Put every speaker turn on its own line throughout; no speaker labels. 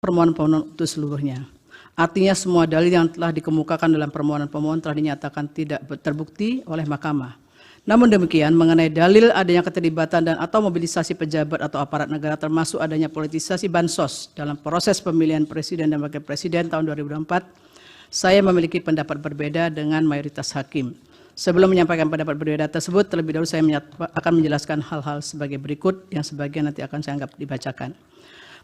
permohonan pemohon itu seluruhnya. Artinya semua dalil yang telah dikemukakan dalam permohonan pemohon telah dinyatakan tidak terbukti oleh mahkamah. Namun demikian, mengenai dalil adanya keterlibatan dan atau mobilisasi pejabat atau aparat negara termasuk adanya politisasi bansos dalam proses pemilihan presiden dan wakil presiden tahun 2024, saya memiliki pendapat berbeda dengan mayoritas hakim. Sebelum menyampaikan pendapat berbeda tersebut, terlebih dahulu saya akan menjelaskan hal-hal sebagai berikut yang sebagian nanti akan saya anggap dibacakan.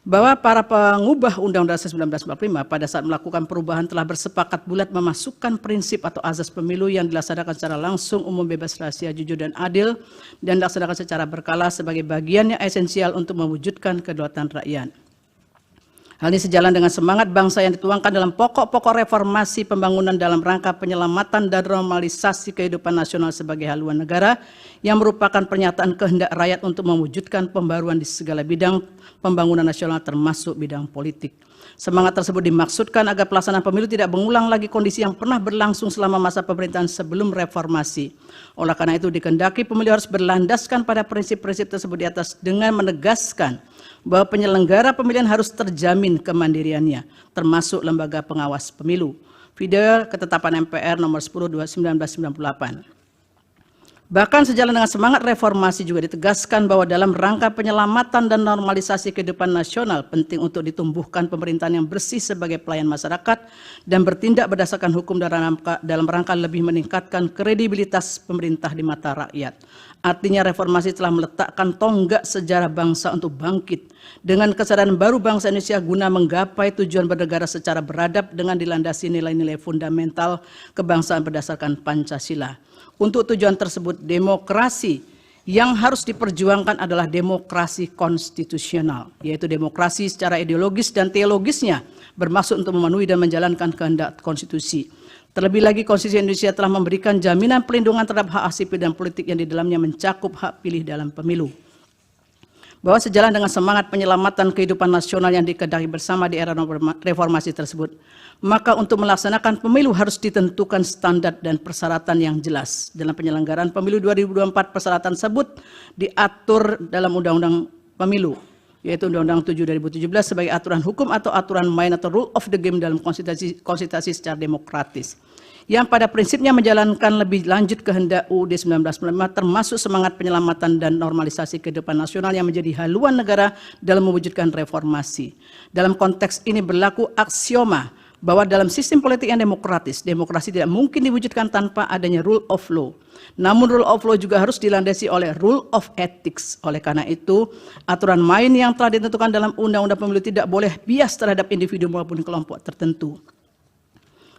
Bahwa para pengubah Undang-Undang Dasar 1945 pada saat melakukan perubahan telah bersepakat bulat memasukkan prinsip atau azas pemilu yang dilaksanakan secara langsung, umum, bebas, rahasia, jujur, dan adil dan dilaksanakan secara berkala sebagai bagian yang esensial untuk mewujudkan kedaulatan rakyat. Hal ini sejalan dengan semangat bangsa yang dituangkan dalam pokok-pokok reformasi pembangunan dalam rangka penyelamatan dan normalisasi kehidupan nasional sebagai haluan negara yang merupakan pernyataan kehendak rakyat untuk mewujudkan pembaruan di segala bidang pembangunan nasional termasuk bidang politik. Semangat tersebut dimaksudkan agar pelaksanaan pemilu tidak mengulang lagi kondisi yang pernah berlangsung selama masa pemerintahan sebelum reformasi. Oleh karena itu dikehendaki pemilu harus berlandaskan pada prinsip-prinsip tersebut di atas dengan menegaskan bahwa penyelenggara pemilihan harus terjamin kemandiriannya, termasuk lembaga pengawas pemilu. Video ketetapan MPR nomor 10/1998. Bahkan sejalan dengan semangat reformasi juga ditegaskan bahwa dalam rangka penyelamatan dan normalisasi kehidupan nasional penting untuk ditumbuhkan pemerintahan yang bersih sebagai pelayan masyarakat dan bertindak berdasarkan hukum dalam rangka lebih meningkatkan kredibilitas pemerintah di mata rakyat. Artinya reformasi telah meletakkan tonggak sejarah bangsa untuk bangkit dengan kesadaran baru bangsa Indonesia guna menggapai tujuan bernegara secara beradab dengan dilandasi nilai-nilai fundamental kebangsaan berdasarkan Pancasila. Untuk tujuan tersebut, demokrasi yang harus diperjuangkan adalah demokrasi konstitusional, yaitu demokrasi secara ideologis dan teologisnya bermaksud untuk memenuhi dan menjalankan kehendak konstitusi. Terlebih lagi, Konstitusi Indonesia telah memberikan jaminan perlindungan terhadap hak sipil dan politik yang di dalamnya mencakup hak pilih dalam pemilu. Bahwa sejalan dengan semangat penyelamatan kehidupan nasional yang dikehendaki bersama di era reformasi tersebut, maka untuk melaksanakan pemilu harus ditentukan standar dan persyaratan yang jelas. Dalam penyelenggaraan pemilu 2024, persyaratan tersebut diatur dalam Undang-Undang Pemilu, yaitu Undang-Undang 7 2017 sebagai aturan hukum atau aturan main atau rule of the game dalam konstitusi secara demokratis, yang pada prinsipnya menjalankan lebih lanjut kehendak UUD 1945 termasuk semangat penyelamatan dan normalisasi kehidupan nasional yang menjadi haluan negara dalam mewujudkan reformasi. Dalam konteks ini berlaku aksioma bahwa dalam sistem politik yang demokratis, demokrasi tidak mungkin diwujudkan tanpa adanya rule of law. Namun rule of law juga harus dilandasi oleh rule of ethics. Oleh karena itu, aturan main yang telah ditentukan dalam Undang-Undang Pemilu tidak boleh bias terhadap individu maupun kelompok tertentu.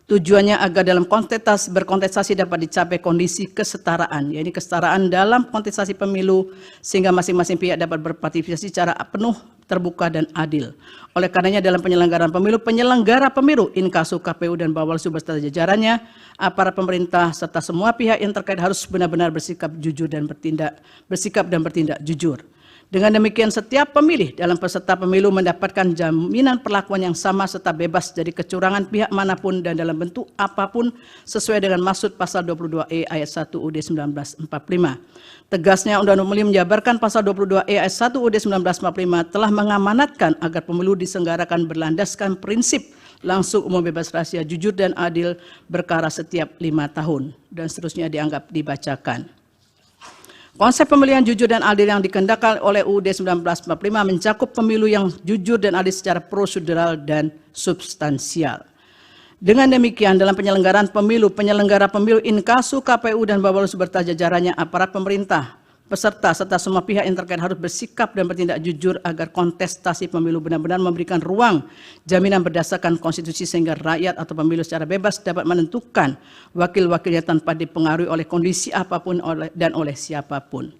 Tujuannya agar dalam berkontestasi dapat dicapai kondisi kesetaraan, yaitu kesetaraan dalam kontestasi pemilu sehingga masing-masing pihak dapat berpartisipasi secara penuh, terbuka, dan adil. Oleh karenanya dalam penyelenggaraan pemilu, penyelenggara pemilu, Inkasu, KPU, dan Bawaslu beserta jajarannya, aparat pemerintah serta semua pihak yang terkait harus benar-benar bersikap dan bertindak jujur. Dengan demikian setiap pemilih dalam peserta pemilu mendapatkan jaminan perlakuan yang sama serta bebas dari kecurangan pihak manapun dan dalam bentuk apapun sesuai dengan maksud pasal 22E ayat 1 UUD 1945. Tegasnya Undang-Undang Pemilu menjabarkan pasal 22E ayat 1 UUD 1945 telah mengamanatkan agar pemilu diselenggarakan berlandaskan prinsip langsung, umum, bebas, rahasia, jujur, dan adil berkala setiap 5 tahun. Dan seterusnya dianggap dibacakan. Konsep pemilihan jujur dan adil yang dikehendaki oleh UUD 1945 mencakup pemilu yang jujur dan adil secara prosedural dan substansial. Dengan demikian, dalam penyelenggaraan pemilu, penyelenggara pemilu Inkasu, KPU, dan Bawaslu beserta jajarannya, aparat pemerintah, peserta serta semua pihak yang terkait harus bersikap dan bertindak jujur agar kontestasi pemilu benar-benar memberikan ruang jaminan berdasarkan konstitusi sehingga rakyat atau pemilu secara bebas dapat menentukan wakil-wakilnya tanpa dipengaruhi oleh kondisi apapun dan oleh siapapun.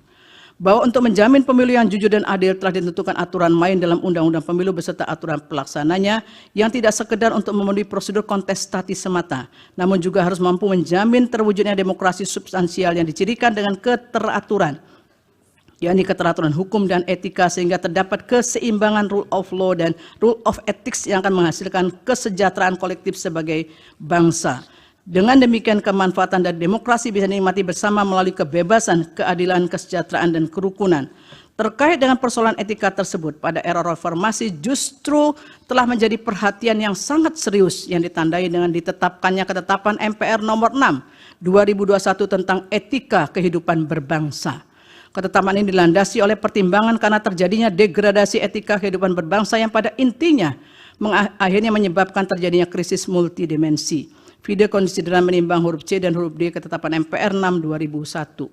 Bahwa untuk menjamin pemilu yang jujur dan adil telah ditentukan aturan main dalam Undang-Undang Pemilu beserta aturan pelaksananya yang tidak sekedar untuk memenuhi prosedur kontestasi semata, namun juga harus mampu menjamin terwujudnya demokrasi substansial yang dicirikan dengan keteraturan, yakni keteraturan hukum dan etika sehingga terdapat keseimbangan rule of law dan rule of ethics yang akan menghasilkan kesejahteraan kolektif sebagai bangsa. Dengan demikian kemanfaatan dan demokrasi bisa dinikmati bersama melalui kebebasan, keadilan, kesejahteraan, dan kerukunan. Terkait dengan persoalan etika tersebut, pada era reformasi justru telah menjadi perhatian yang sangat serius yang ditandai dengan ditetapkannya ketetapan MPR nomor 6 2021 tentang etika kehidupan berbangsa. Ketetapan ini dilandasi oleh pertimbangan karena terjadinya degradasi etika kehidupan berbangsa yang pada intinya akhirnya menyebabkan terjadinya krisis multidimensi. Video konsideran menimbang huruf C dan huruf D ketetapan MPR 6 2001.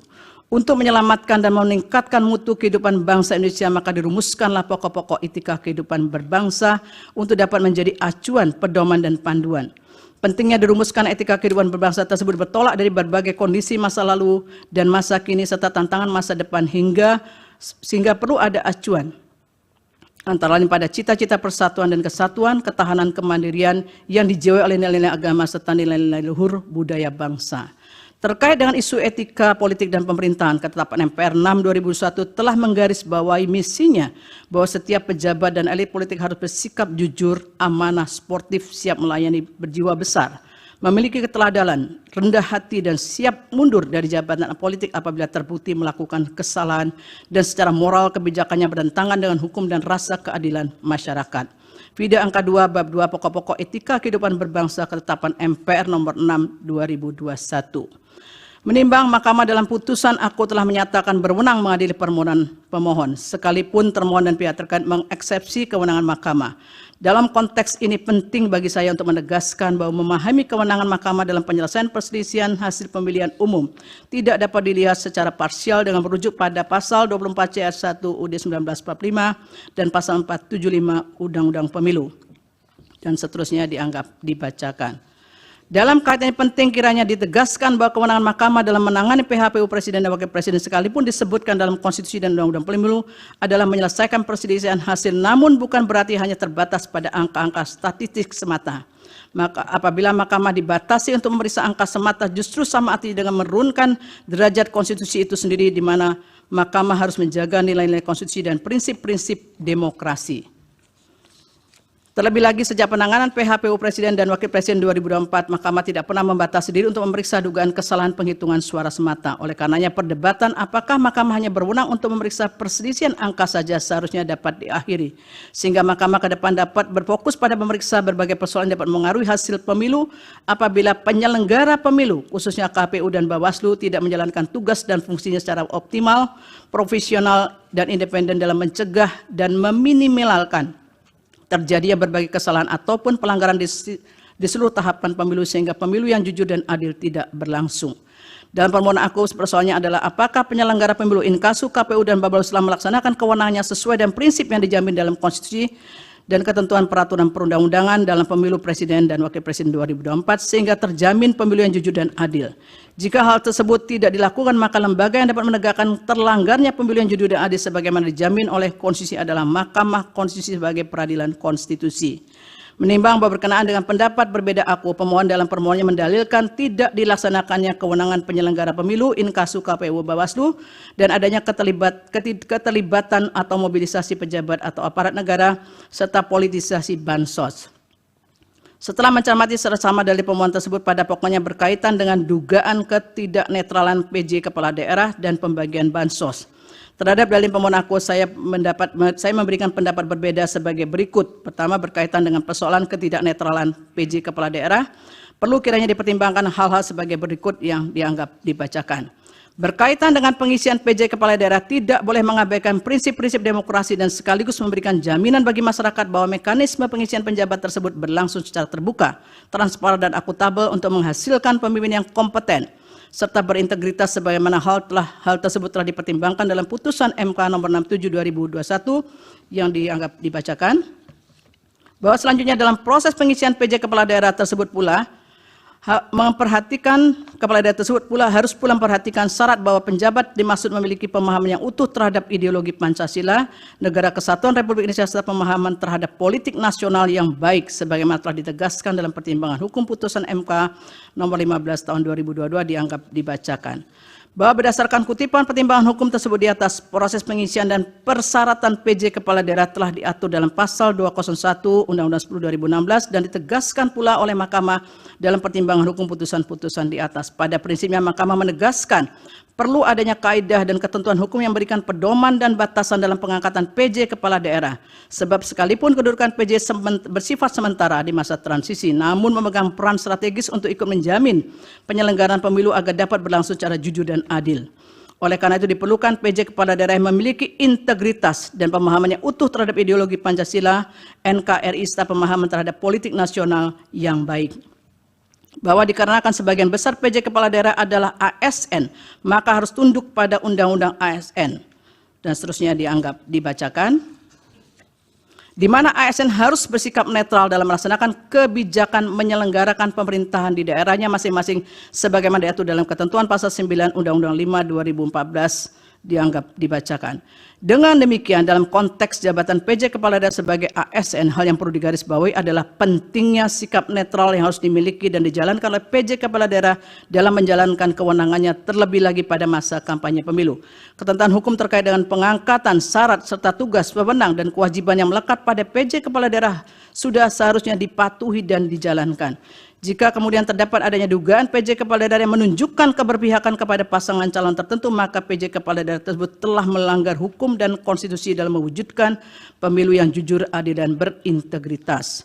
Untuk menyelamatkan dan meningkatkan mutu kehidupan bangsa Indonesia, maka dirumuskanlah pokok-pokok etika kehidupan berbangsa untuk dapat menjadi acuan, pedoman, dan panduan. Pentingnya dirumuskan etika kehidupan berbangsa tersebut bertolak dari berbagai kondisi masa lalu dan masa kini serta tantangan masa depan sehingga perlu ada acuan. Antara lain pada cita-cita persatuan dan kesatuan, ketahanan kemandirian yang dijiwai oleh nilai-nilai agama serta nilai-nilai luhur budaya bangsa. Terkait dengan isu etika politik dan pemerintahan, ketetapan MPR 6 2001 telah menggarisbawahi misinya bahwa setiap pejabat dan elit politik harus bersikap jujur, amanah, sportif, siap melayani, berjiwa besar, memiliki keteladanan, rendah hati, dan siap mundur dari jabatan politik apabila terbukti melakukan kesalahan dan secara moral kebijakannya bertentangan dengan hukum dan rasa keadilan masyarakat. Video angka 2 bab 2 pokok-pokok etika kehidupan berbangsa ketetapan MPR nomor 6 2021. Menimbang Mahkamah dalam putusan aku telah menyatakan berwenang mengadili permohonan pemohon, sekalipun termohon dan pihak terkait mengeksepsi kewenangan Mahkamah. Dalam konteks ini penting bagi saya untuk menegaskan bahwa memahami kewenangan Mahkamah dalam penyelesaian perselisihan hasil pemilihan umum tidak dapat dilihat secara parsial dengan merujuk pada pasal 24 C ayat 1 UUD 1945 dan pasal 475 Undang-Undang Pemilu dan seterusnya dianggap dibacakan. Dalam kaitan ini penting kiranya ditegaskan bahwa kewenangan Mahkamah dalam menangani PHPU Presiden dan Wakil Presiden sekalipun disebutkan dalam Konstitusi dan Undang-Undang Pemilu adalah menyelesaikan perselisihan hasil, namun bukan berarti hanya terbatas pada angka-angka statistik semata. Maka apabila Mahkamah dibatasi untuk memeriksa angka semata, justru sama artinya dengan menurunkan derajat konstitusi itu sendiri, di mana Mahkamah harus menjaga nilai-nilai konstitusi dan prinsip-prinsip demokrasi. Terlebih lagi sejak penanganan PHPU Presiden dan Wakil Presiden 2024, Mahkamah tidak pernah membatasi diri untuk memeriksa dugaan kesalahan penghitungan suara semata. Oleh karenanya perdebatan apakah Mahkamah hanya berwenang untuk memeriksa perselisihan angka saja seharusnya dapat diakhiri. Sehingga Mahkamah ke depan dapat berfokus pada memeriksa berbagai persoalan yang dapat mengaruhi hasil pemilu apabila penyelenggara pemilu, khususnya KPU dan Bawaslu, tidak menjalankan tugas dan fungsinya secara optimal, profesional, dan independen dalam mencegah dan meminimalkan terjadinya berbagai kesalahan ataupun pelanggaran di seluruh tahapan pemilu sehingga pemilu yang jujur dan adil tidak berlangsung. Dalam permohonan aku persoalannya adalah apakah penyelenggara pemilu inkasu, KPU dan Bawaslu telah melaksanakan kewenangannya sesuai dengan prinsip yang dijamin dalam konstitusi dan ketentuan peraturan perundang-undangan dalam pemilu Presiden dan Wakil Presiden 2024 sehingga terjamin pemilu yang jujur dan adil. Jika hal tersebut tidak dilakukan, maka lembaga yang dapat menegakkan terlanggarnya pemilu yang jujur dan adil sebagaimana dijamin oleh konstitusi adalah Mahkamah Konstitusi sebagai peradilan konstitusi. Menimbang bahwa berkenaan dengan pendapat berbeda aku, pemohon dalam permohonannya mendalilkan tidak dilaksanakannya kewenangan penyelenggara pemilu inkasu KPU Bawaslu dan adanya keterlibatan atau mobilisasi pejabat atau aparat negara serta politisasi bansos. Setelah mencermati secara dari pemohon tersebut, pada pokoknya berkaitan dengan dugaan ketidaknetralan PJ Kepala Daerah dan pembagian bansos. Terhadap dalil pemohon aku, saya memberikan pendapat berbeda sebagai berikut. Pertama, berkaitan dengan persoalan ketidaknetralan PJ Kepala Daerah, perlu kiranya dipertimbangkan hal-hal sebagai berikut yang dianggap dibacakan. Berkaitan dengan pengisian PJ Kepala Daerah, tidak boleh mengabaikan prinsip-prinsip demokrasi dan sekaligus memberikan jaminan bagi masyarakat bahwa mekanisme pengisian penjabat tersebut berlangsung secara terbuka, transparan, dan akuntabel untuk menghasilkan pemimpin yang kompeten, serta berintegritas sebagaimana hal tersebut telah dipertimbangkan dalam putusan MK nomor 67 2021 yang dianggap dibacakan. Bahwa selanjutnya dalam proses pengisian PJ Kepala Daerah tersebut pula harus pula memperhatikan syarat bahwa penjabat dimaksud memiliki pemahaman yang utuh terhadap ideologi Pancasila, Negara Kesatuan Republik Indonesia serta pemahaman terhadap politik nasional yang baik sebagaimana telah ditegaskan dalam pertimbangan hukum putusan MK nomor 15 tahun 2022 dianggap dibacakan. bahwa berdasarkan kutipan pertimbangan hukum tersebut di atas, proses pengisian dan persyaratan PJ Kepala Daerah telah diatur dalam pasal 201 Undang-Undang 10 2016 dan ditegaskan pula oleh Mahkamah dalam pertimbangan hukum putusan-putusan di atas. Pada prinsipnya Mahkamah menegaskan perlu adanya kaidah dan ketentuan hukum yang memberikan pedoman dan batasan dalam pengangkatan PJ Kepala Daerah. Sebab sekalipun kedudukan PJ bersifat sementara di masa transisi, namun memegang peran strategis untuk ikut menjamin penyelenggaraan pemilu agar dapat berlangsung secara jujur dan adil. Oleh karena itu diperlukan PJ Kepala Daerah yang memiliki integritas dan pemahamannya utuh terhadap ideologi Pancasila, NKRI, serta pemahaman terhadap politik nasional yang baik. Bahwa dikarenakan sebagian besar PJ Kepala Daerah adalah ASN, maka harus tunduk pada Undang-Undang ASN. Dan seterusnya dibacakan. Di mana ASN harus bersikap netral dalam melaksanakan kebijakan menyelenggarakan pemerintahan di daerahnya masing-masing sebagaimana diatur dalam ketentuan pasal 9 Undang-Undang 5 2014 dibacakan. Dengan demikian dalam konteks jabatan PJ Kepala Daerah sebagai ASN, hal yang perlu digarisbawahi adalah pentingnya sikap netral yang harus dimiliki dan dijalankan oleh PJ Kepala Daerah dalam menjalankan kewenangannya terlebih lagi pada masa kampanye pemilu. Ketentuan hukum terkait dengan pengangkatan, syarat, serta tugas, wewenang, dan kewajiban yang melekat pada PJ Kepala Daerah sudah seharusnya dipatuhi dan dijalankan. Jika kemudian terdapat adanya dugaan PJ Kepala Daerah yang menunjukkan keberpihakan kepada pasangan calon tertentu, maka PJ Kepala Daerah tersebut telah melanggar hukum dan konstitusi dalam mewujudkan pemilu yang jujur, adil, dan berintegritas.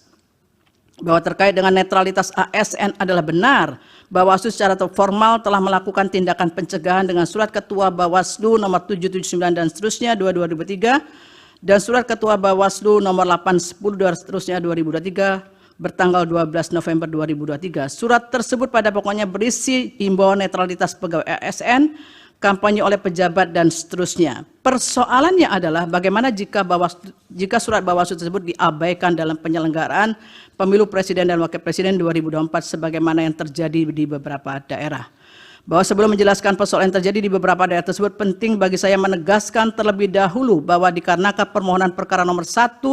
Bahwa terkait dengan netralitas ASN adalah benar, Bawaslu secara formal telah melakukan tindakan pencegahan dengan surat Ketua Bawaslu nomor 779 dan seterusnya 2023 dan surat Ketua Bawaslu nomor 810 dan seterusnya 2023 bertanggal 12 November 2023. Surat tersebut pada pokoknya berisi himbauan netralitas pegawai ASN, kampanye oleh pejabat, dan seterusnya. Persoalannya adalah bagaimana jika surat Bawaslu tersebut diabaikan dalam penyelenggaraan pemilu presiden dan wakil presiden 2024 sebagaimana yang terjadi di beberapa daerah. Bahwa sebelum menjelaskan persoalan yang terjadi di beberapa daerah tersebut, penting bagi saya menegaskan terlebih dahulu bahwa dikarenakan permohonan perkara nomor 1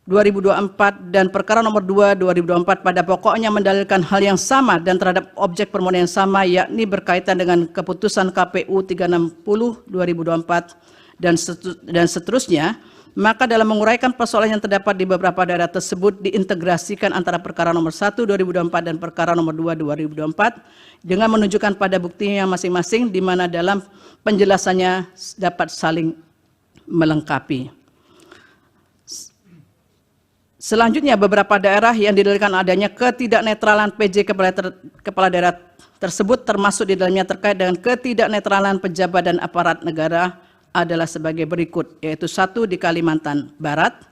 2024 dan perkara nomor 2 2024 pada pokoknya mendalilkan hal yang sama dan terhadap objek permohonan yang sama, yakni berkaitan dengan keputusan KPU 360 2024 dan seterusnya, maka dalam menguraikan persoalan yang terdapat di beberapa daerah tersebut diintegrasikan antara perkara nomor 1 2024 dan perkara nomor 2 2024 dengan menunjukkan pada buktinya masing-masing di mana dalam penjelasannya dapat saling melengkapi. Selanjutnya, beberapa daerah yang didalilkan adanya ketidaknetralan PJ Kepala Daerah tersebut termasuk di dalamnya terkait dengan ketidaknetralan pejabat dan aparat negara adalah sebagai berikut, yaitu 1 di Kalimantan Barat,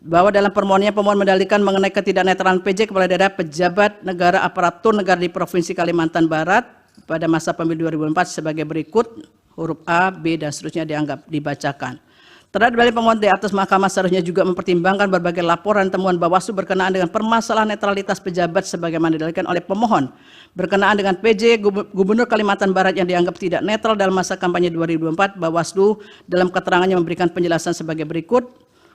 bahwa dalam permohonannya pemohon mendalilkan mengenai ketidaknetralan PJ Kepala Daerah pejabat negara aparatur negara di Provinsi Kalimantan Barat pada masa pemilu 2004 sebagai berikut, huruf A, B, dan seterusnya dibacakan. Terhadap dalil pemohon di atas, Mahkamah seharusnya juga mempertimbangkan berbagai laporan temuan Bawaslu berkenaan dengan permasalahan netralitas pejabat sebagaimana didalilkan oleh pemohon berkenaan dengan PJ Gubernur Kalimantan Barat yang dianggap tidak netral dalam masa kampanye 2024. Bawaslu dalam keterangannya memberikan penjelasan sebagai berikut,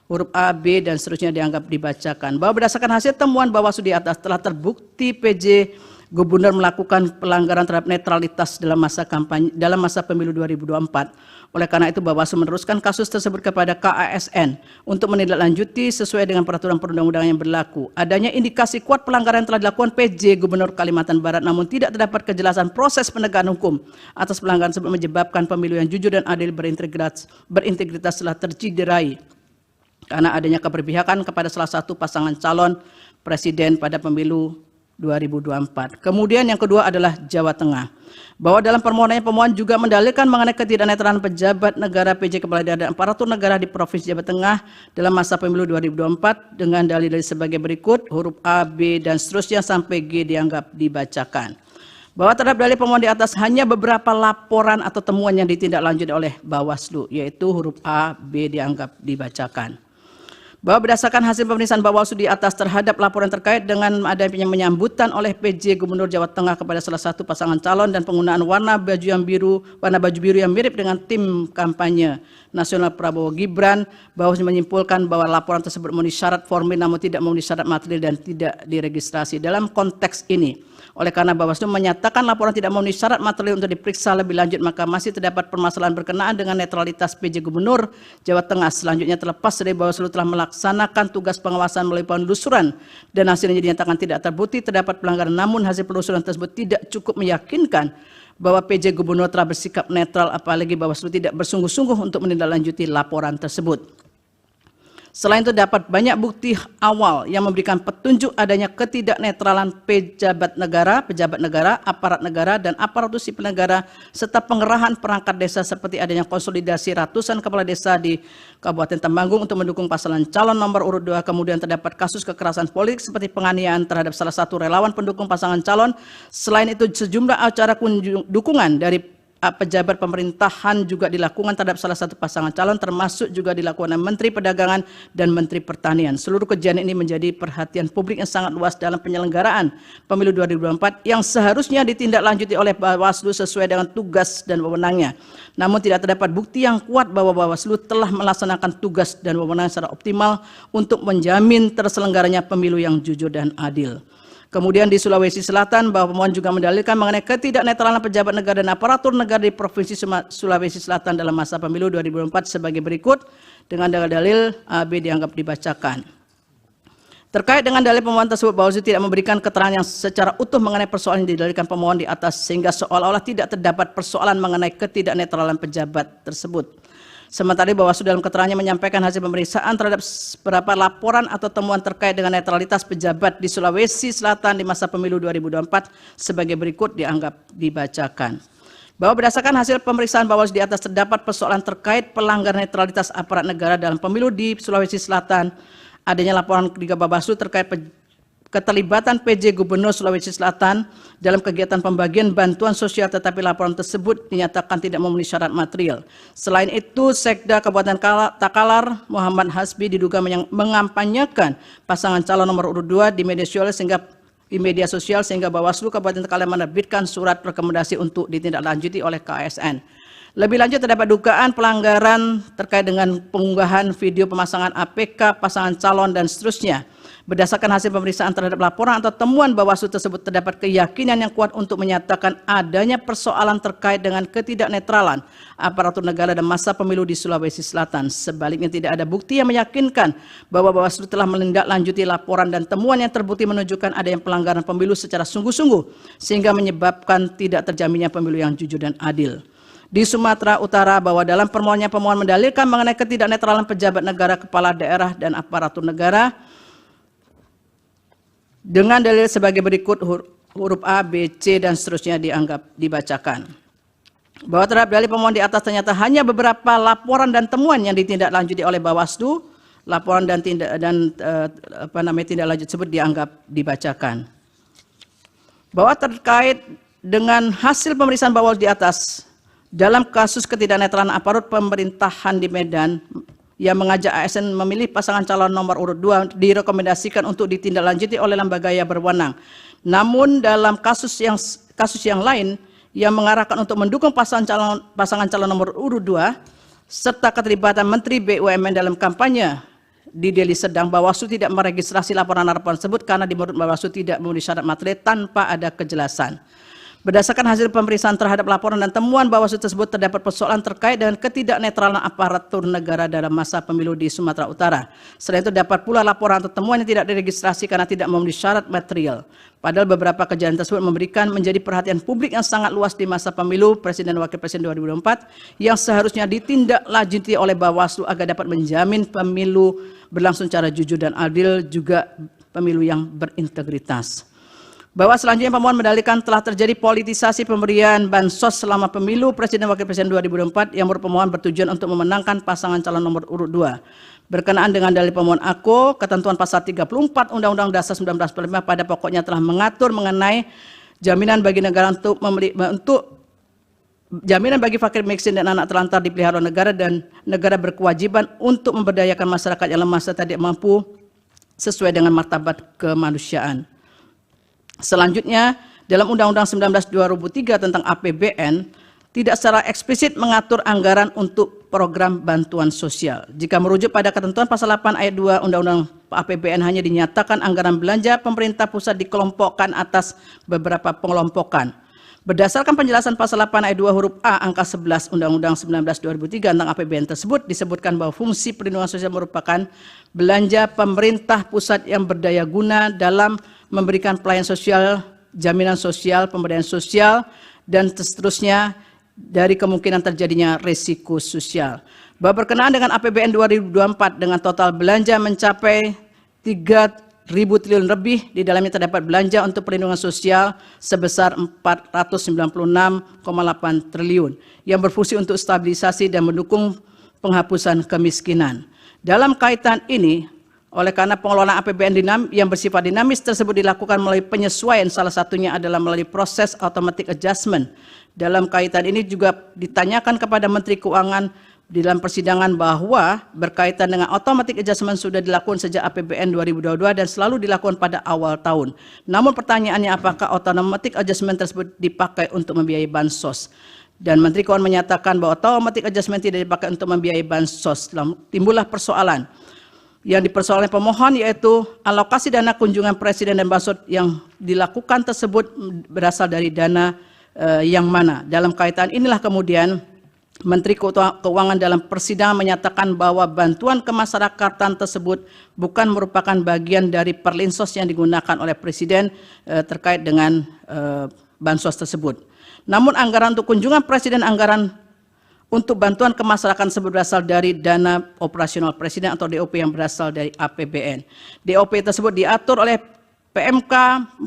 huruf A, B, dan seterusnya dibacakan. Bahwa berdasarkan hasil temuan Bawaslu di atas telah terbukti PJ Gubernur melakukan pelanggaran terhadap netralitas dalam masa pemilu 2024. Oleh karena itu Bawaslu meneruskan kasus tersebut kepada KASN untuk menindaklanjuti sesuai dengan peraturan perundang-undangan yang berlaku. Adanya indikasi kuat pelanggaran yang telah dilakukan PJ Gubernur Kalimantan Barat, namun tidak terdapat kejelasan proses penegakan hukum atas pelanggaran tersebut menyebabkan pemilu yang jujur dan adil berintegritas telah tercederai karena adanya keberpihakan kepada salah satu pasangan calon presiden pada pemilu 2024. Kemudian yang kedua adalah Jawa Tengah. Bahwa dalam permohonannya pemohon juga mendalilkan mengenai ketidaknetralan pejabat negara PJ Kepala Daerah dan aparatur negara di Provinsi Jawa Tengah dalam masa pemilu 2024 dengan dalil-dalil sebagai berikut, huruf A, B, dan seterusnya sampai G dibacakan. Bahwa terhadap dalil pemohon di atas hanya beberapa laporan atau temuan yang ditindaklanjuti oleh Bawaslu, yaitu huruf A, B dibacakan. Bahwa berdasarkan hasil pemeriksaan Bawaslu di atas terhadap laporan terkait dengan adanya penyambutan oleh PJ Gubernur Jawa Tengah kepada salah satu pasangan calon dan penggunaan warna baju biru yang mirip dengan tim kampanye nasional Prabowo Gibran, Bawaslu menyimpulkan bahwa laporan tersebut memenuhi syarat formil namun tidak memenuhi syarat material dan tidak diregistrasi. Dalam konteks ini, oleh karena Bawaslu menyatakan laporan tidak memenuhi syarat material untuk diperiksa lebih lanjut, maka masih terdapat permasalahan berkenaan dengan netralitas PJ Gubernur Jawa Tengah. Selanjutnya, terlepas dari Bawaslu telah melaksanakan tugas pengawasan melalui penelusuran dan hasilnya dinyatakan tidak terbukti terdapat pelanggaran, namun hasil penelusuran tersebut tidak cukup meyakinkan bahwa PJ Gubernur telah bersikap netral, apalagi Bawaslu tidak bersungguh-sungguh untuk menindaklanjuti laporan tersebut. Selain itu, dapat banyak bukti awal yang memberikan petunjuk adanya ketidaknetralan pejabat negara, aparat negara, dan aparatur sipil negara, serta pengerahan perangkat desa seperti adanya konsolidasi ratusan kepala desa di Kabupaten Temanggung untuk mendukung pasangan calon nomor urut 2. Kemudian terdapat kasus kekerasan politik seperti penganiayaan terhadap salah satu relawan pendukung pasangan calon. Selain itu, sejumlah acara dukungan dari pejabat pemerintahan juga dilakukan terhadap salah satu pasangan calon, termasuk juga dilakukan oleh Menteri Perdagangan dan Menteri Pertanian. Seluruh kejadian ini menjadi perhatian publik yang sangat luas dalam penyelenggaraan Pemilu 2024 yang seharusnya ditindaklanjuti oleh Bawaslu sesuai dengan tugas dan wewenangnya. Namun tidak terdapat bukti yang kuat bahwa Bawaslu telah melaksanakan tugas dan wewenang secara optimal untuk menjamin terselenggaranya pemilu yang jujur dan adil. Kemudian di Sulawesi Selatan, bahwa pemohon juga mendalilkan mengenai ketidaknetralan pejabat negara dan aparatur negara di Provinsi Sulawesi Selatan dalam masa pemilu 2024 sebagai berikut, dengan dalil A, B dianggap dibacakan. Terkait dengan dalil pemohon tersebut, Bawaslu tidak memberikan keterangan yang secara utuh mengenai persoalan yang didalilkan pemohon di atas, sehingga seolah-olah tidak terdapat persoalan mengenai ketidaknetralan pejabat tersebut. Sementara Bawaslu dalam keterangannya menyampaikan hasil pemeriksaan terhadap beberapa laporan atau temuan terkait dengan netralitas pejabat di Sulawesi Selatan di masa pemilu 2024 sebagai berikut dianggap dibacakan. Bahwa berdasarkan hasil pemeriksaan Bawaslu di atas terdapat persoalan terkait pelanggaran netralitas aparat negara dalam pemilu di Sulawesi Selatan. Adanya laporan ketiga Bawaslu terkait keterlibatan PJ Gubernur Sulawesi Selatan dalam kegiatan pembagian bantuan sosial, tetapi laporan tersebut dinyatakan tidak memenuhi syarat material. Selain itu, Sekda Kabupaten Takalar Muhammad Hasbi diduga mengampanyekan pasangan calon nomor urut 2 di media sosial sehingga Bawaslu Kabupaten Takalar menerbitkan surat rekomendasi untuk ditindaklanjuti oleh KASN. Lebih lanjut, terdapat dugaan pelanggaran terkait dengan pengunggahan video pemasangan APK pasangan calon dan seterusnya. Berdasarkan hasil pemeriksaan terhadap laporan atau temuan Bawaslu tersebut, terdapat keyakinan yang kuat untuk menyatakan adanya persoalan terkait dengan ketidaknetralan aparatur negara dan masa pemilu di Sulawesi Selatan. Sebaliknya, tidak ada bukti yang meyakinkan bahwa Bawaslu telah menindaklanjuti laporan dan temuan yang terbukti menunjukkan adanya pelanggaran pemilu secara sungguh-sungguh sehingga menyebabkan tidak terjaminnya pemilu yang jujur dan adil. Di Sumatera Utara, bahwa dalam permohonannya pemohon mendalilkan mengenai ketidaknetralan pejabat negara, kepala daerah, dan aparatur negara dengan dalil sebagai berikut, huruf A, B, C, dan seterusnya dianggap dibacakan. Bahwa terhadap dalil pemohon di atas ternyata hanya beberapa laporan dan temuan yang ditindaklanjuti oleh Bawaslu. Laporan dan tindak lanjut tersebut dianggap dibacakan. Bahwa terkait dengan hasil pemeriksaan Bawaslu di atas dalam kasus ketidaknetralan aparat pemerintahan di Medan yang mengajak ASN memilih pasangan calon nomor urut 2 direkomendasikan untuk ditindaklanjuti oleh lembaga yang berwenang. Namun dalam kasus yang lain yang mengarahkan untuk mendukung pasangan calon nomor urut 2 serta keterlibatan Menteri BUMN dalam kampanye di Deli Serdang, Bawaslu tidak meregistrasi laporan-laporan tersebut karena menurut Bawaslu tidak memenuhi syarat material tanpa ada kejelasan. Berdasarkan hasil pemeriksaan terhadap laporan dan temuan Bawaslu tersebut, terdapat persoalan terkait dengan ketidaknetralan aparatur negara dalam masa pemilu di Sumatera Utara. Selain itu, dapat pula laporan atau temuan yang tidak diregistrasi karena tidak memenuhi syarat material. Padahal beberapa kejadian tersebut menjadi perhatian publik yang sangat luas di masa pemilu Presiden dan Wakil Presiden 2024 yang seharusnya ditindaklanjuti oleh Bawaslu agar dapat menjamin pemilu berlangsung secara jujur dan adil, juga pemilu yang berintegritas. Bahwa selanjutnya pemohon mendalilkan telah terjadi politisasi pemberian bansos selama pemilu Presiden dan Wakil Presiden 2024 yang menurut pemohon bertujuan untuk memenangkan pasangan calon nomor urut 2. Berkenaan dengan dalil pemohon AKO, ketentuan pasal 34 Undang-Undang Dasar 1945 pada pokoknya telah mengatur mengenai jaminan bagi negara untuk Jaminan bagi fakir miskin dan anak terlantar dipelihara negara, dan negara berkewajiban untuk memberdayakan masyarakat yang lemah serta tidak mampu sesuai dengan martabat kemanusiaan. Selanjutnya, dalam Undang-Undang 19/2003 tentang APBN tidak secara eksplisit mengatur anggaran untuk program bantuan sosial. Jika merujuk pada ketentuan pasal 8 ayat 2 Undang-Undang APBN, hanya dinyatakan anggaran belanja pemerintah pusat dikelompokkan atas beberapa pengelompokan. Berdasarkan penjelasan pasal 8 ayat 2 huruf A angka 11 Undang-Undang 19/2003 tentang APBN tersebut, disebutkan bahwa fungsi perlindungan sosial merupakan belanja pemerintah pusat yang berdaya guna dalam memberikan pelayanan sosial, jaminan sosial, pemberdayaan sosial, dan seterusnya dari kemungkinan terjadinya risiko sosial. Bahwa berkenaan dengan APBN 2024 dengan total belanja mencapai 3.000 triliun lebih, di dalamnya terdapat belanja untuk perlindungan sosial sebesar 496,8 triliun yang berfungsi untuk stabilisasi dan mendukung penghapusan kemiskinan. Dalam kaitan ini, oleh karena pengelolaan APBN yang bersifat dinamis tersebut dilakukan melalui penyesuaian, salah satunya adalah melalui proses automatic adjustment. Dalam kaitan ini juga ditanyakan kepada Menteri Keuangan di dalam persidangan bahwa berkaitan dengan automatic adjustment sudah dilakukan sejak APBN 2022 dan selalu dilakukan pada awal tahun. Namun pertanyaannya, apakah automatic adjustment tersebut dipakai untuk membiayai bansos? Dan Menteri Keuangan menyatakan bahwa automatic adjustment tidak dipakai untuk membiayai bansos. Timbullah persoalan yang dipersoalkan pemohon, yaitu alokasi dana kunjungan presiden dan bansos yang dilakukan tersebut berasal dari dana yang mana. Dalam kaitan inilah kemudian Menteri Keuangan dalam persidangan menyatakan bahwa bantuan kemasyarakatan tersebut bukan merupakan bagian dari perlinsos yang digunakan oleh presiden terkait dengan bansos tersebut. Namun anggaran untuk kunjungan presiden, anggaran untuk bantuan kemasyarakatan tersebut berasal dari dana operasional presiden atau DOP yang berasal dari APBN. DOP tersebut diatur oleh PMK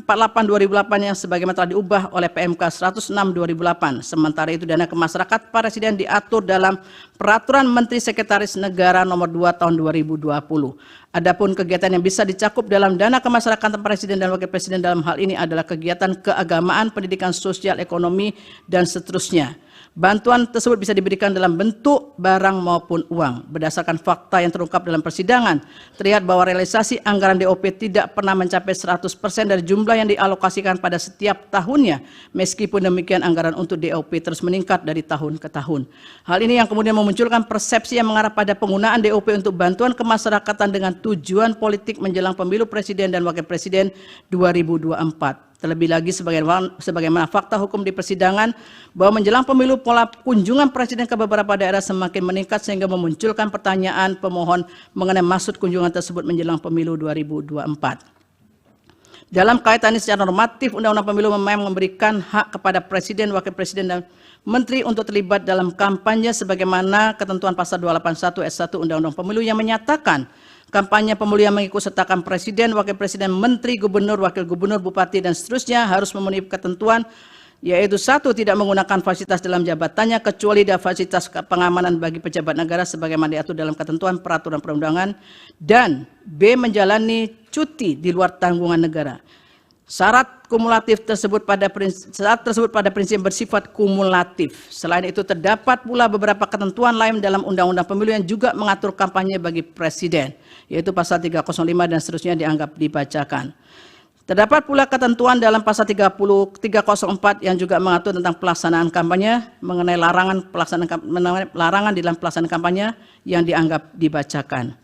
48/2008 yang sebagaimana telah diubah oleh PMK 106/2008. Sementara itu dana kemasyarakatan presiden diatur dalam Peraturan Menteri Sekretaris Negara Nomor 2 Tahun 2020. Adapun kegiatan yang bisa dicakup dalam dana kemasyarakatan presiden dan wakil presiden dalam hal ini adalah kegiatan keagamaan, pendidikan sosial, ekonomi, dan seterusnya. Bantuan tersebut bisa diberikan dalam bentuk barang maupun uang. Berdasarkan fakta yang terungkap dalam persidangan, terlihat bahwa realisasi anggaran DOP tidak pernah mencapai 100% dari jumlah yang dialokasikan pada setiap tahunnya. Meskipun demikian, anggaran untuk DOP terus meningkat dari tahun ke tahun. Hal ini yang kemudian memunculkan persepsi yang mengarah pada penggunaan DOP untuk bantuan kemasyarakatan dengan tujuan politik menjelang pemilu presiden dan wakil presiden 2024. Terlebih lagi sebagaimana fakta hukum di persidangan bahwa menjelang pemilu pola kunjungan presiden ke beberapa daerah semakin meningkat sehingga memunculkan pertanyaan pemohon mengenai maksud kunjungan tersebut menjelang pemilu 2024. Dalam kaitan ini secara normatif, Undang-Undang Pemilu memang memberikan hak kepada presiden, wakil presiden, dan menteri untuk terlibat dalam kampanye sebagaimana ketentuan pasal 281 ayat 1 Undang-Undang Pemilu yang menyatakan kampanye pemilu yang mengikut sertakan presiden, wakil presiden, menteri, gubernur, wakil gubernur, bupati, dan seterusnya harus memenuhi ketentuan, yaitu 1. Tidak menggunakan fasilitas dalam jabatannya kecuali ada fasilitas pengamanan bagi pejabat negara sebagaimana diatur dalam ketentuan peraturan perundangan, dan B. menjalani cuti di luar tanggungan negara. Syarat tersebut pada prinsip bersifat kumulatif. Selain itu terdapat pula beberapa ketentuan lain dalam Undang-Undang Pemilu yang juga mengatur kampanye bagi presiden, yaitu pasal 305 dan seterusnya dianggap dibacakan. Terdapat pula ketentuan dalam pasal 304 yang juga mengatur tentang pelaksanaan kampanye mengenai larangan dalam pelaksanaan kampanye yang dianggap dibacakan.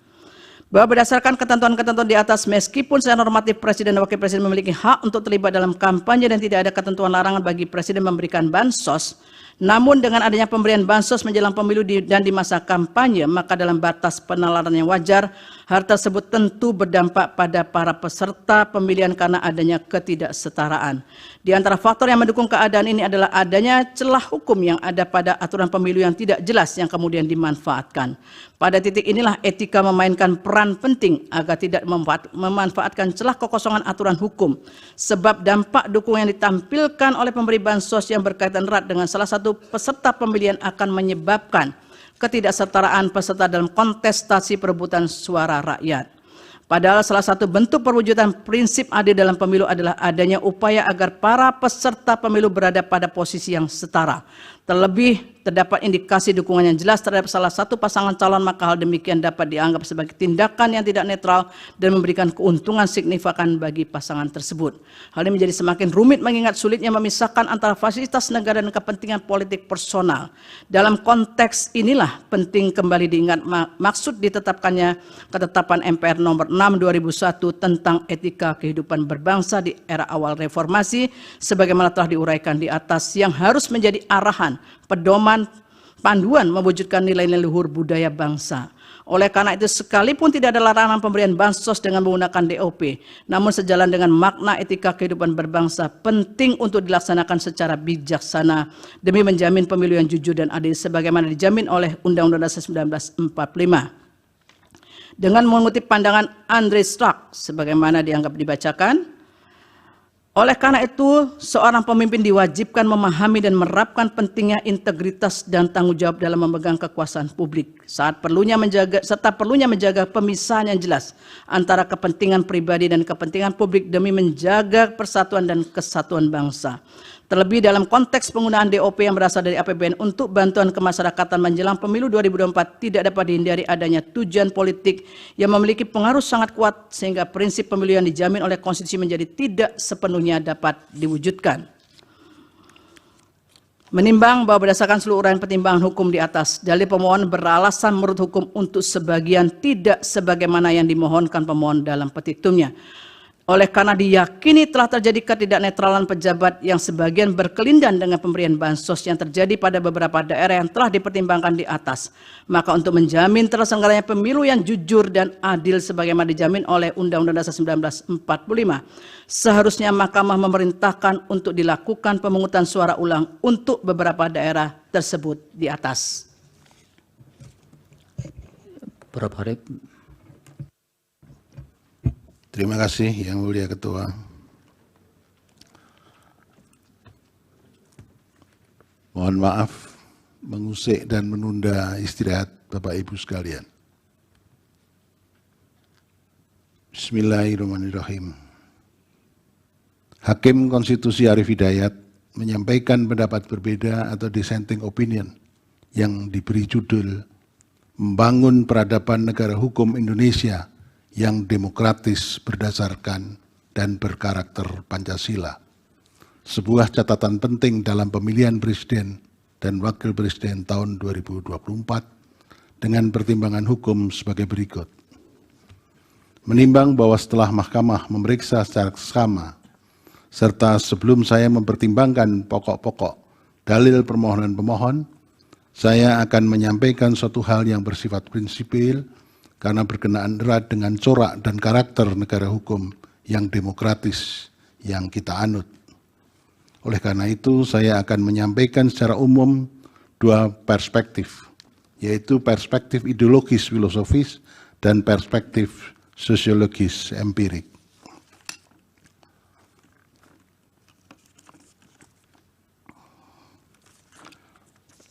Bahwa berdasarkan ketentuan-ketentuan di atas, meskipun secara normatif presiden dan wakil presiden memiliki hak untuk terlibat dalam kampanye dan tidak ada ketentuan larangan bagi presiden memberikan bansos, namun dengan adanya pemberian bansos menjelang pemilu dan di masa kampanye, maka dalam batas penalaran yang wajar, hal tersebut tentu berdampak pada para peserta pemilihan karena adanya ketidaksetaraan. Di antara faktor yang mendukung keadaan ini adalah adanya celah hukum yang ada pada aturan pemilu yang tidak jelas yang kemudian dimanfaatkan. Pada titik inilah etika memainkan peran penting agar tidak memanfaatkan celah kekosongan aturan hukum. Sebab dampak dukungan yang ditampilkan oleh pemberi bansos yang berkaitan erat dengan salah satu peserta pemilihan akan menyebabkan ketidaksetaraan peserta dalam kontestasi perebutan suara rakyat. Padahal salah satu bentuk perwujudan prinsip adil dalam pemilu adalah adanya upaya agar para peserta pemilu berada pada posisi yang setara. Terlebih terdapat indikasi dukungan yang jelas terhadap salah satu pasangan calon, maka hal demikian dapat dianggap sebagai tindakan yang tidak netral dan memberikan keuntungan signifikan bagi pasangan tersebut. Hal ini menjadi semakin rumit mengingat sulitnya memisahkan antara fasilitas negara dan kepentingan politik personal. Dalam konteks inilah penting kembali diingat maksud ditetapkannya ketetapan MPR nomor 6 2001 tentang etika kehidupan berbangsa di era awal reformasi sebagaimana telah diuraikan di atas, yang harus menjadi arahan, pedoman, panduan mewujudkan nilai-nilai luhur budaya bangsa. Oleh karena itu, sekalipun tidak ada larangan pemberian bansos dengan menggunakan DOP, namun sejalan dengan makna etika kehidupan berbangsa, penting untuk dilaksanakan secara bijaksana demi menjamin pemilu yang jujur dan adil sebagaimana dijamin oleh Undang-Undang Dasar 1945. Dengan mengutip pandangan Andre Strack sebagaimana dianggap dibacakan, oleh karena itu, seorang pemimpin diwajibkan memahami dan menerapkan pentingnya integritas dan tanggung jawab dalam memegang kekuasaan publik, serta perlunya menjaga pemisahan yang jelas antara kepentingan pribadi dan kepentingan publik demi menjaga persatuan dan kesatuan bangsa. Terlebih dalam konteks penggunaan DOP yang berasal dari APBN untuk bantuan kemasyarakatan menjelang pemilu 2024, tidak dapat dihindari adanya tujuan politik yang memiliki pengaruh sangat kuat sehingga prinsip pemilu yang dijamin oleh konstitusi menjadi tidak sepenuhnya dapat diwujudkan. Menimbang bahwa berdasarkan seluruh uraian pertimbangan hukum di atas, dalil pemohon beralasan menurut hukum untuk sebagian tidak sebagaimana yang dimohonkan pemohon dalam petitumnya. Oleh karena diyakini telah terjadi ketidaknetralan pejabat yang sebagian berkelindan dengan pemberian bansos yang terjadi pada beberapa daerah yang telah dipertimbangkan di atas, maka untuk menjamin terselenggaranya pemilu yang jujur dan adil sebagaimana dijamin oleh Undang-Undang Dasar 1945, seharusnya Mahkamah memerintahkan untuk dilakukan pemungutan suara ulang untuk beberapa daerah tersebut di atas.
Prof. Harip.
Terima kasih Yang Mulia Ketua. Mohon maaf mengusik dan menunda istirahat Bapak Ibu sekalian. Bismillahirrahmanirrahim. Hakim Konstitusi Arief Hidayat menyampaikan pendapat berbeda atau dissenting opinion yang diberi judul Membangun Peradaban Negara Hukum Indonesia yang demokratis berdasarkan dan berkarakter Pancasila. Sebuah catatan penting dalam pemilihan presiden dan wakil presiden tahun 2024 dengan pertimbangan hukum sebagai berikut. Menimbang bahwa setelah Mahkamah memeriksa secara seksama, serta sebelum saya mempertimbangkan pokok-pokok dalil permohonan pemohon, saya akan menyampaikan suatu hal yang bersifat prinsipil karena berkenaan erat dengan corak dan karakter negara hukum yang demokratis yang kita anut. Oleh karena itu, saya akan menyampaikan secara umum dua perspektif, yaitu perspektif ideologis filosofis dan perspektif sosiologis empirik.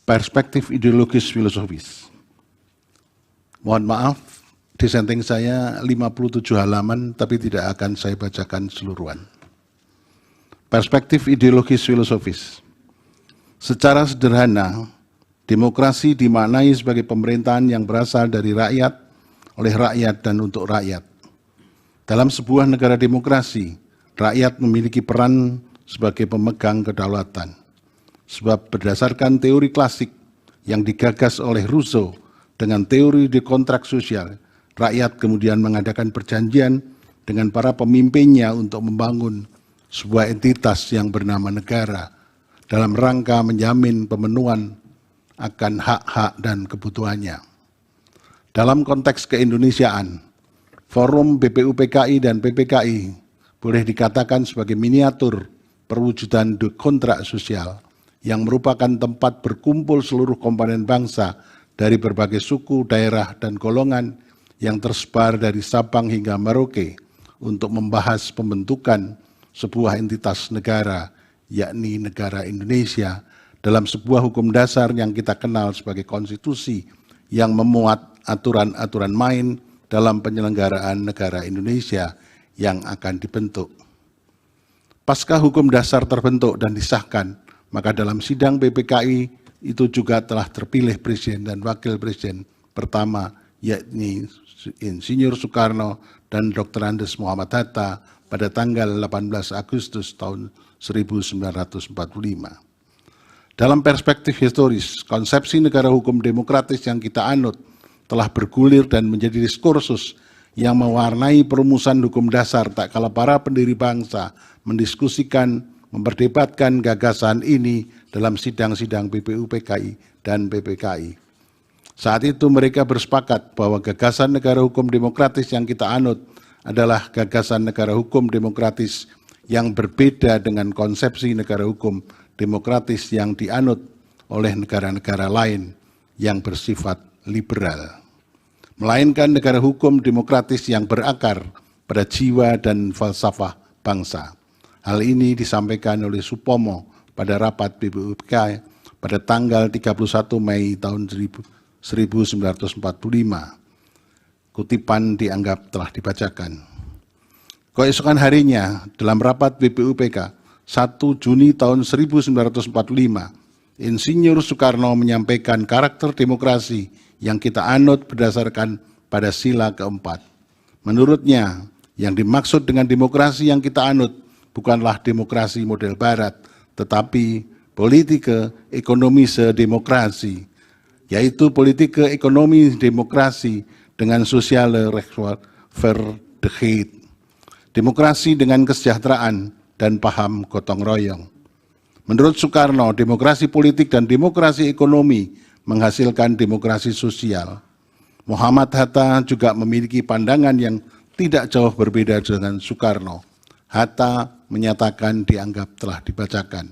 Perspektif ideologis filosofis. Mohon maaf, dissenting saya 57 halaman, tapi tidak akan saya bacakan seluruhan. Perspektif ideologis filosofis. Secara sederhana, demokrasi dimaknai sebagai pemerintahan yang berasal dari rakyat, oleh rakyat dan untuk rakyat. Dalam sebuah negara demokrasi, rakyat memiliki peran sebagai pemegang kedaulatan. Sebab berdasarkan teori klasik yang digagas oleh Rousseau dengan teori de kontrak sosial, rakyat kemudian mengadakan perjanjian dengan para pemimpinnya untuk membangun sebuah entitas yang bernama negara dalam rangka menjamin pemenuhan akan hak-hak dan kebutuhannya. Dalam konteks keindonesiaan, Forum BPUPKI dan PPKI boleh dikatakan sebagai miniatur perwujudan de kontrak sosial yang merupakan tempat berkumpul seluruh komponen bangsa dari berbagai suku, daerah, dan golongan yang tersebar dari Sabang hingga Merauke untuk membahas pembentukan sebuah entitas negara, yakni negara Indonesia, dalam sebuah hukum dasar yang kita kenal sebagai konstitusi yang memuat aturan-aturan main dalam penyelenggaraan negara Indonesia yang akan dibentuk. Pasca hukum dasar terbentuk dan disahkan, maka dalam sidang BPKI itu juga telah terpilih Presiden dan Wakil Presiden pertama, yakni Insinyur Soekarno dan Dr. Andes Muhammad Hatta pada tanggal 18 Agustus tahun 1945. Dalam perspektif historis, konsepsi negara hukum demokratis yang kita anut telah bergulir dan menjadi diskursus yang mewarnai perumusan hukum dasar tak kala para pendiri bangsa mendiskusikan, memperdebatkan gagasan ini dalam sidang-sidang BPUPKI dan PPKI. Saat itu mereka bersepakat bahwa gagasan negara hukum demokratis yang kita anut adalah gagasan negara hukum demokratis yang berbeda dengan konsepsi negara hukum demokratis yang dianut oleh negara-negara lain yang bersifat liberal, melainkan negara hukum demokratis yang berakar pada jiwa dan falsafah bangsa. Hal ini disampaikan oleh Supomo pada rapat BPUPKI pada tanggal 31 Mei tahun 1945. Kutipan dianggap telah dibacakan. Keesokan harinya dalam rapat BPUPK 1 Juni tahun 1945, Insinyur Soekarno menyampaikan karakter demokrasi yang kita anut berdasarkan pada sila keempat. Menurutnya, yang dimaksud dengan demokrasi yang kita anut bukanlah demokrasi model barat, tetapi politieke ekonomische demokrasi, yaitu politieke ekonomi demokrasi dengan sosiale rechtvaardigheid, demokrasi dengan kesejahteraan dan paham gotong royong. Menurut Soekarno, demokrasi politik dan demokrasi ekonomi menghasilkan demokrasi sosial. Muhammad Hatta juga memiliki pandangan yang tidak jauh berbeda dengan Soekarno. Hatta menyatakan dianggap telah dibacakan.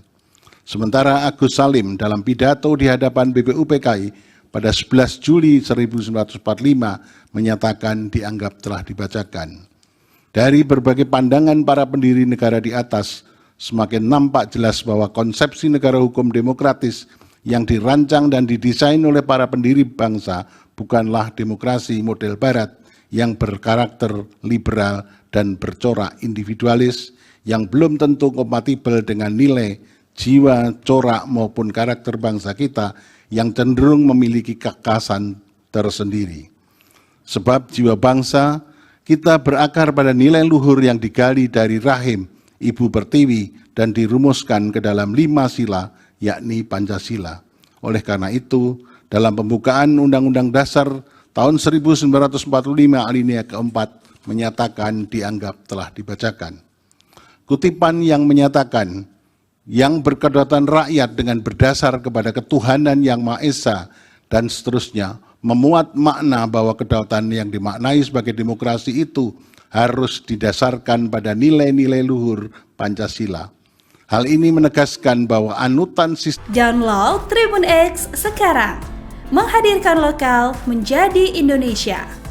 Sementara Agus Salim dalam pidato di hadapan BPUPKI pada 11 Juli 1945 menyatakan dianggap telah dibacakan. Dari berbagai pandangan para pendiri negara di atas, semakin nampak jelas bahwa konsepsi negara hukum demokratis yang dirancang dan didesain oleh para pendiri bangsa bukanlah demokrasi model barat yang berkarakter liberal dan bercorak individualis yang belum tentu kompatibel dengan nilai, jiwa, corak maupun karakter bangsa kita yang cenderung memiliki kekasan tersendiri. Sebab jiwa bangsa kita berakar pada nilai luhur yang digali dari rahim Ibu Pertiwi dan dirumuskan ke dalam 5 sila, yakni Pancasila. Oleh karena itu, dalam pembukaan Undang-Undang Dasar tahun 1945 alinea keempat menyatakan dianggap telah dibacakan. Kutipan yang menyatakan, yang berkedaulatan rakyat dengan berdasar kepada ketuhanan yang Maha Esa dan seterusnya, memuat makna bahwa kedaulatan yang dimaknai sebagai demokrasi itu harus didasarkan pada nilai-nilai luhur Pancasila. Hal ini menegaskan bahwa anutan sistem.
Download Tribun X sekarang, menghadirkan lokal menjadi Indonesia.